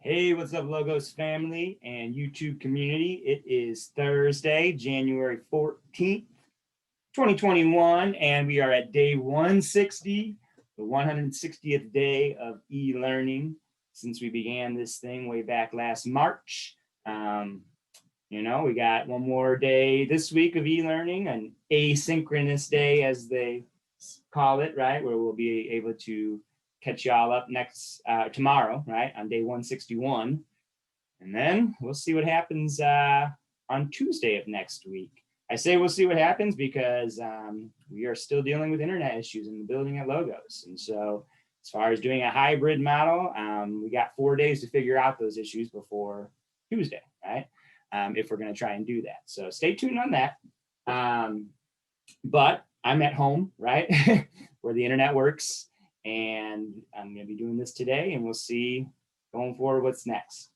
Hey, what's up, Logos family and YouTube community? It is Thursday, January 14th, 2021, and we are at day 160, the 160th day of e-learning since we began this thing way back last March. We got one more day this week of e-learning, an asynchronous day, as they call it, right? Where we'll be able to catch y'all up tomorrow, right? On day 161. And then we'll see what happens on Tuesday of next week. I say we'll see what happens because we are still dealing with internet issues in the building at Logos. And so as far as doing a hybrid model, we got 4 days to figure out those issues before Tuesday, right? If we're going to try and do that. So stay tuned on that. But I'm at home, right? Where the internet works. And I'm going to be doing this today, and we'll see going forward what's next.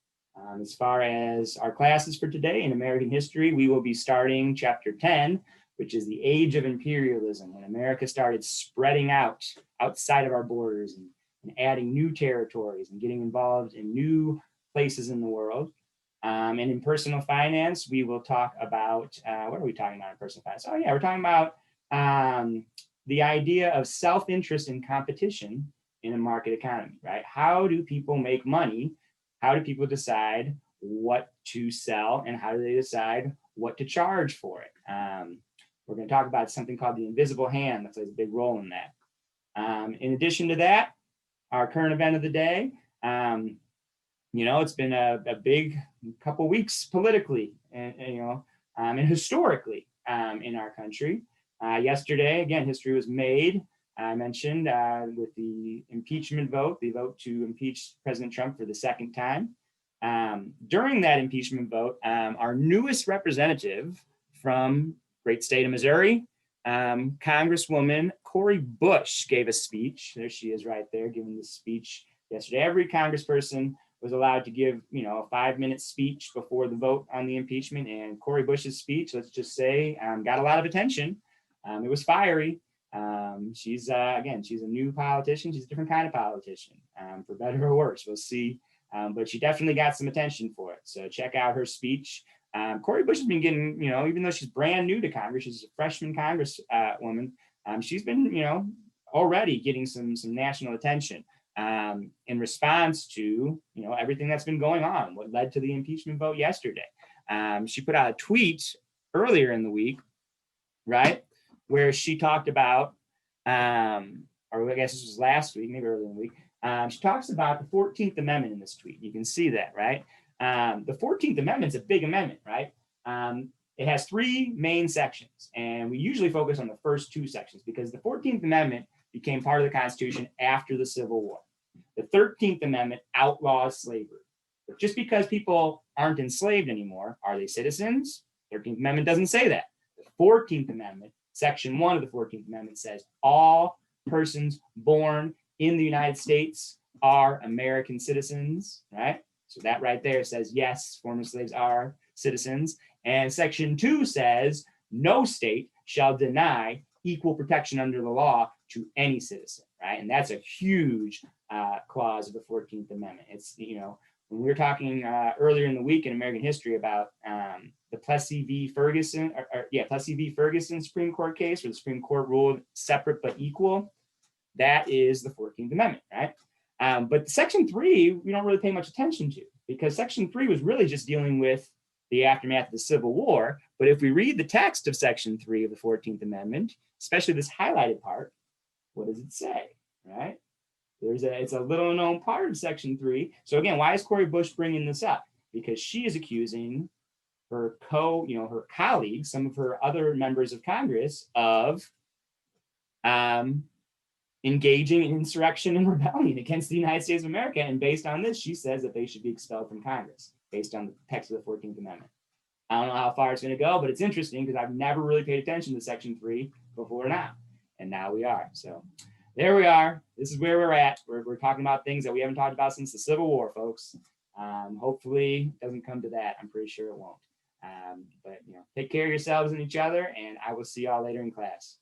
As far as our classes for today in American history, we will be starting chapter 10, which is the age of imperialism, when America started spreading out outside of our borders and adding new territories and getting involved in new places in the world. And in personal finance, we will talk about, what are we talking about in personal finance? Oh yeah, we're talking about the idea of self-interest and competition in a market economy, right? How do people make money? How do people decide what to sell, and how do they decide what to charge for it? We're going to talk about something called the invisible hand that plays a big role in that. In addition to that, our current event of the day, it's been a big couple weeks politically and historically in our country. Yesterday, again, history was made. I mentioned with the impeachment vote, the vote to impeach President Trump for the second time. During that impeachment vote, our newest representative from great state of Missouri, Congresswoman Cori Bush, gave a speech. There she is right there giving the speech yesterday. Every congressperson was allowed to give, a 5-minute speech before the vote on the impeachment. And Cori Bush's speech, let's just say, got a lot of attention. It was fiery. She's a new politician. She's a different kind of politician, for better or worse. We'll see. But she definitely got some attention for it. So check out her speech. Cori Bush has been getting, even though she's brand new to Congress, she's a freshman Congresswoman. She's been, already getting some national attention in response to, everything that's been going on, what led to the impeachment vote yesterday. She put out a tweet earlier in the week, right, where she talked about, or I guess this was last week, maybe earlier in the week, she talks about the 14th Amendment in this tweet. You can see that, right? The 14th Amendment is a big amendment, right? It has 3 main sections, and we usually focus on the first 2 sections because the 14th Amendment became part of the Constitution after the Civil War. The 13th Amendment outlaws slavery. But just because people aren't enslaved anymore, are they citizens? 13th Amendment doesn't say that. The 14th Amendment, Section 1 of the 14th Amendment says all persons born in the United States are American citizens, right? So that right there says, yes, former slaves are citizens. And Section 2 says, no state shall deny equal protection under the law to any citizen, right? And that's a huge clause of the 14th Amendment. It's, when we were talking earlier in the week in American history about the Plessy v. Ferguson, Plessy v. Ferguson Supreme Court case, where the Supreme Court ruled separate but equal, that is the 14th Amendment, right? But Section 3, we don't really pay much attention to, because Section 3 was really just dealing with the aftermath of the Civil War. But if we read the text of Section 3 of the 14th Amendment, especially this highlighted part, what does it say, right? It's a little known part of Section 3. So again, why is Cori Bush bringing this up? Because she is accusing her her colleagues, some of her other members of Congress, of engaging in insurrection and rebellion against the United States of America. And based on this, she says that they should be expelled from Congress based on the text of the 14th Amendment. I don't know how far it's going to go, but it's interesting because I've never really paid attention to Section 3 before now. And now we are. So there we are. This is where we're at. We're talking about things that we haven't talked about since the Civil War, folks. Hopefully it doesn't come to that. I'm pretty sure it won't. But take care of yourselves and each other, and I will see y'all later in class.